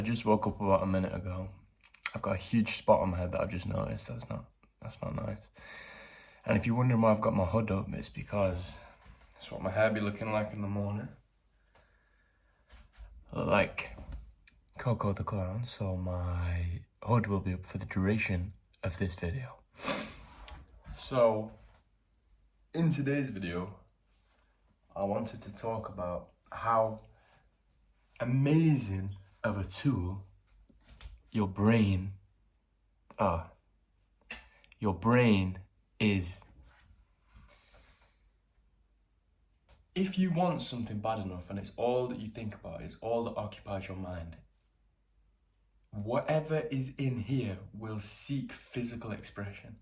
I just woke up about a minute ago. I've got a huge spot on my head that I've just noticed. That's not nice. And if you're wondering why I've got my hood up, it's because that's what my hair be looking like in the morning. Like Coco the Clown, so my hood will be up for the duration of this video. So, in today's video, I wanted to talk about how amazing of a tool your brain is. If you want something bad enough and it's all that you think about, it's all that occupies your mind, whatever is in here will seek physical expression.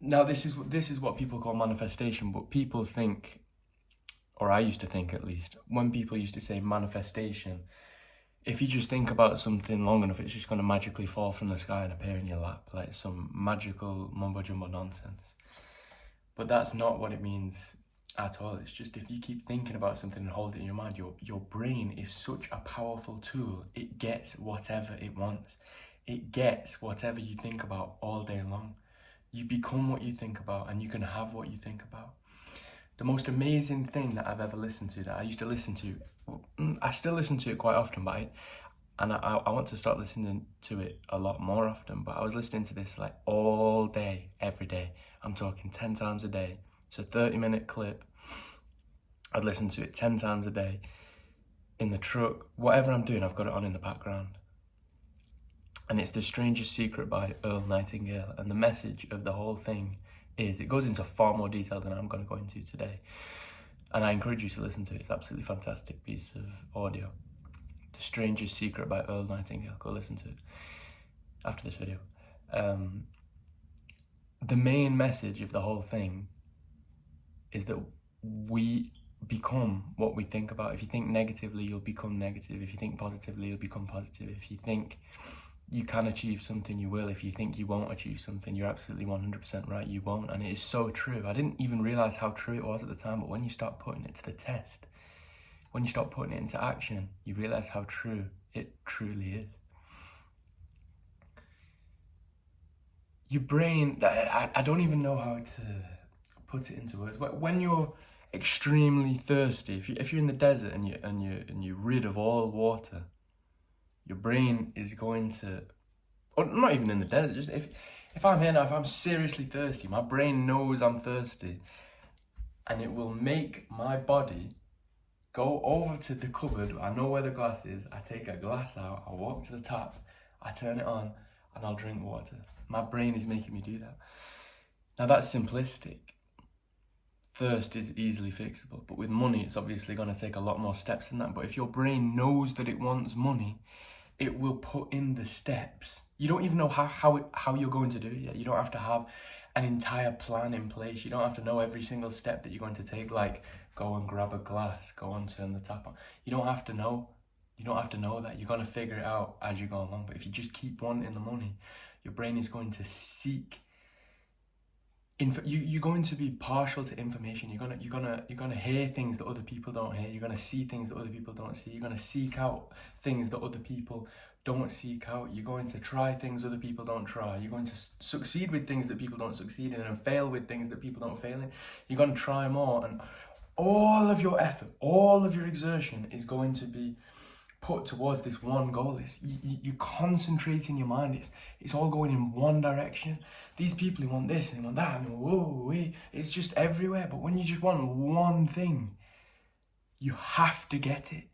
Now, this is what people call manifestation, but people think, or I used to think at least, when people used to say manifestation, if you just think about something long enough, it's just going to magically fall from the sky and appear in your lap, like some magical mumbo-jumbo nonsense. But that's not what it means at all. It's just if you keep thinking about something and hold it in your mind, your brain is such a powerful tool. It gets whatever it wants. It gets whatever you think about all day long. You become what you think about, and you can have what you think about. The most amazing thing that I've ever listened to, that I used to listen to, I still listen to it quite often, but I want to start listening to it a lot more often, but I was listening to this like all day, every day. I'm talking 10 times a day. It's a 30-minute clip. I'd listen to it 10 times a day. In the truck, whatever I'm doing, I've got it on in the background. And it's The Strangest Secret by Earl Nightingale. And the message of the whole thing is, it goes into far more detail than I'm going to go into today. And I encourage you to listen to it. It's an absolutely fantastic piece of audio. The Strangest Secret by Earl Nightingale. Go listen to it after this video. The main message of the whole thing is that we become what we think about. If you think negatively, you'll become negative. If you think positively, you'll become positive. If you think you can achieve something, you will. If you think you won't achieve something, you're absolutely 100% right, you won't. And it is so true. I didn't even realize how true it was at the time, but when you start putting it to the test, when you start putting it into action, you realize how true it truly is. Your brain, I don't even know how to put it into words. When you're extremely thirsty, if you're in the desert and you're rid of all water, your brain is going to, or not even in the desert, just if I'm here now, if I'm seriously thirsty, my brain knows I'm thirsty, and it will make my body go over to the cupboard. I know where the glass is. I take a glass out, I walk to the tap, I turn it on, and I'll drink water. My brain is making me do that. Now that's simplistic. Thirst is easily fixable, but with money, it's obviously going to take a lot more steps than that. But if your brain knows that it wants money, it will put in the steps. You don't even know how you're going to do it yet. You don't have to have an entire plan in place. You don't have to know every single step that you're going to take, like go and grab a glass, go and turn the tap on. You don't have to know. You don't have to know that. You're going to figure it out as you go along. But if you just keep wanting the money, your brain is going to seek. You're going to be partial to information. You're gonna hear things that other people don't hear. You're gonna see things that other people don't see. You're gonna seek out things that other people don't seek out. You're going to try things other people don't try. You're going to succeed with things that people don't succeed in, and fail with things that people don't fail in. You're going to try more, and all of your effort, all of your exertion is going to be put towards this one goal. You concentrate in your mind. It's all going in one direction. These people who want this and they want that, and whoa, it's just everywhere. But when you just want one thing, you have to get it.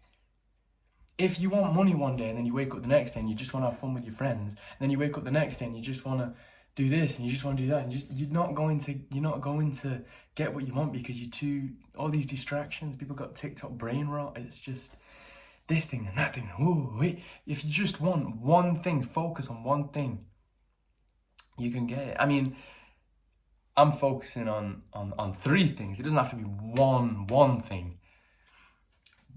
If you want money one day and then you wake up the next day and you just want to have fun with your friends, and then you wake up the next day and you just want to do this and you just want to do that, and you're not going to get what you want because all these distractions. People got TikTok brain rot. It's just this thing and that thing. If you just want one thing, focus on one thing, you can get it. I mean, I'm focusing on 3 things. It doesn't have to be one thing.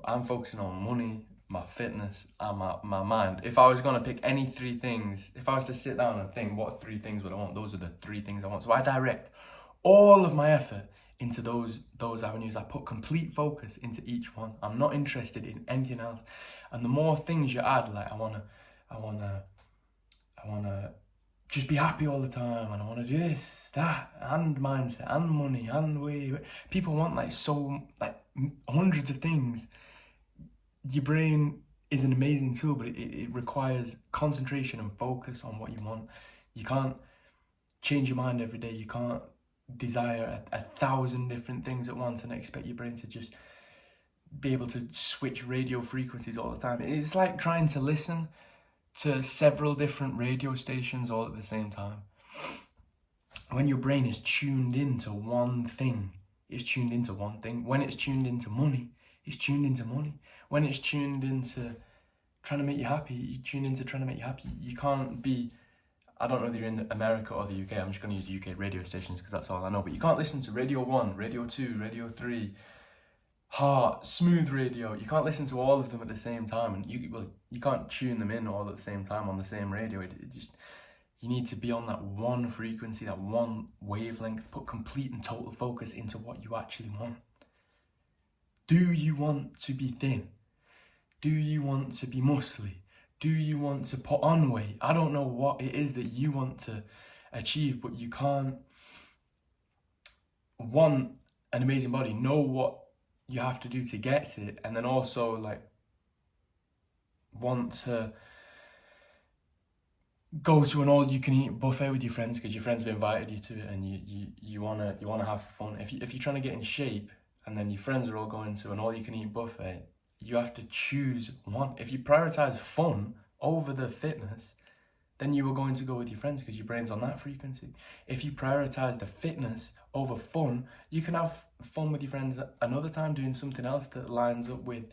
I'm focusing on money, my fitness, and my mind. If I was going to pick any 3 things, if I was to sit down and think what 3 things would I want, those are the 3 things I want. So I direct all of my effort into those avenues. I put complete focus into each one. I'm not interested in anything else. And the more things you add, like I wanna just be happy all the time, and I wanna do this, that, and mindset, and money, and way. People want like hundreds of things. Your brain is an amazing tool, but it requires concentration and focus on what you want. You can't change your mind every day. You can't desire 1,000 different things at once and expect your brain to just be able to switch radio frequencies all the time. It's like trying to listen to several different radio stations all at the same time. When your brain is tuned into one thing, it's tuned into one thing. When it's tuned into money, it's tuned into money. When it's tuned into trying to make you happy, you tune into trying to make you happy. You can't be, I don't know if you're in America or the UK, I'm just going to use UK radio stations because that's all I know, but you can't listen to Radio 1, Radio 2, Radio 3, Heart, Smooth Radio. You can't listen to all of them at the same time, and you can't tune them in all at the same time on the same radio. You need to be on that one frequency, that one wavelength, put complete and total focus into what you actually want. Do you want to be thin? Do you want to be muscly? Do you want to put on weight? I don't know what it is that you want to achieve, but you can't want an amazing body, know what you have to do to get it, and then also like want to go to an all-you-can-eat buffet with your friends because your friends have invited you to it, and you wanna have fun. If you're trying to get in shape, and then your friends are all going to an all-you-can-eat buffet, you have to choose one. If you prioritize fun over the fitness, then you are going to go with your friends because your brain's on that frequency. If you prioritize the fitness over fun, you can have fun with your friends another time doing something else that lines up with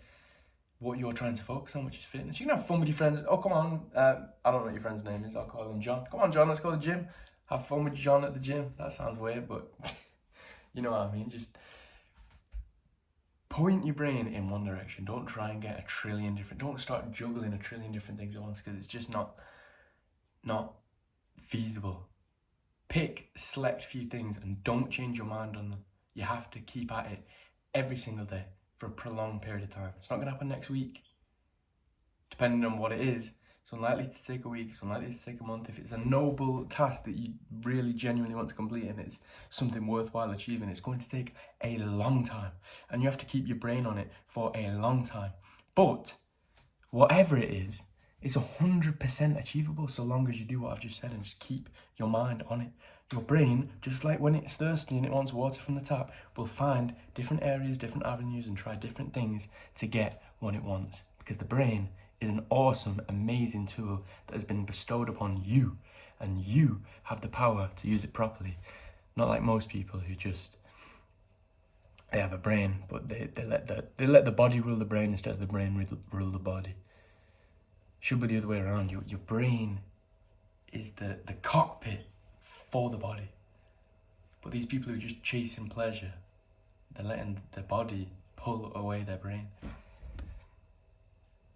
what you're trying to focus on, which is fitness. You can have fun with your friends. Oh, come on. I don't know what your friend's name is. I'll call him John. Come on, John, let's go to the gym. Have fun with John at the gym. That sounds weird, but you know what I mean. Just point your brain in one direction. Don't try and get don't start juggling 1 trillion different things at once, because it's just not feasible. Pick select few things and don't change your mind on them. You have to keep at it every single day for a prolonged period of time. It's not going to happen next week. Depending on what it is, it's unlikely to take a week, it's unlikely to take a month. If it's a noble task that you really genuinely want to complete and it's something worthwhile achieving, it's going to take a long time, and you have to keep your brain on it for a long time. But whatever it is, it's 100% achievable so long as you do what I've just said and just keep your mind on it. Your brain, just like when it's thirsty and it wants water from the tap, will find different areas, different avenues, and try different things to get what it wants. Because the brain is an awesome, amazing tool that has been bestowed upon you, and you have the power to use it properly. Not like most people who just, they have a brain, but they let the body rule the brain instead of the brain rule the body. Should be the other way around. Your brain is the cockpit for the body. But these people who are just chasing pleasure, they're letting the body pull away their brain.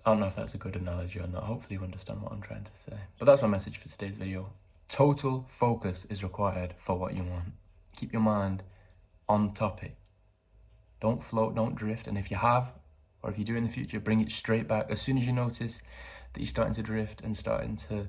I don't know if that's a good analogy or not. Hopefully you understand what I'm trying to say. But that's my message for today's video. Total focus is required for what you want. Keep your mind on topic. Don't float, don't drift. And if you have, or if you do in the future, bring it straight back. As soon as you notice that you're starting to drift and starting to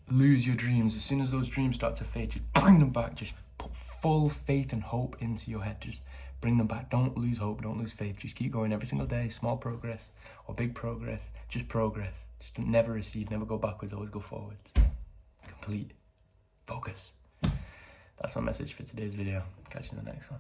lose your dreams, as soon as those dreams start to fade, just bring them back. Just put full faith and hope into your head. Just bring them back. Don't lose hope, don't lose faith. Just keep going every single day. Small progress or big progress, just progress. Just never recede, never go backwards, always go forwards. Complete focus. That's my message for today's video. Catch you in the next one.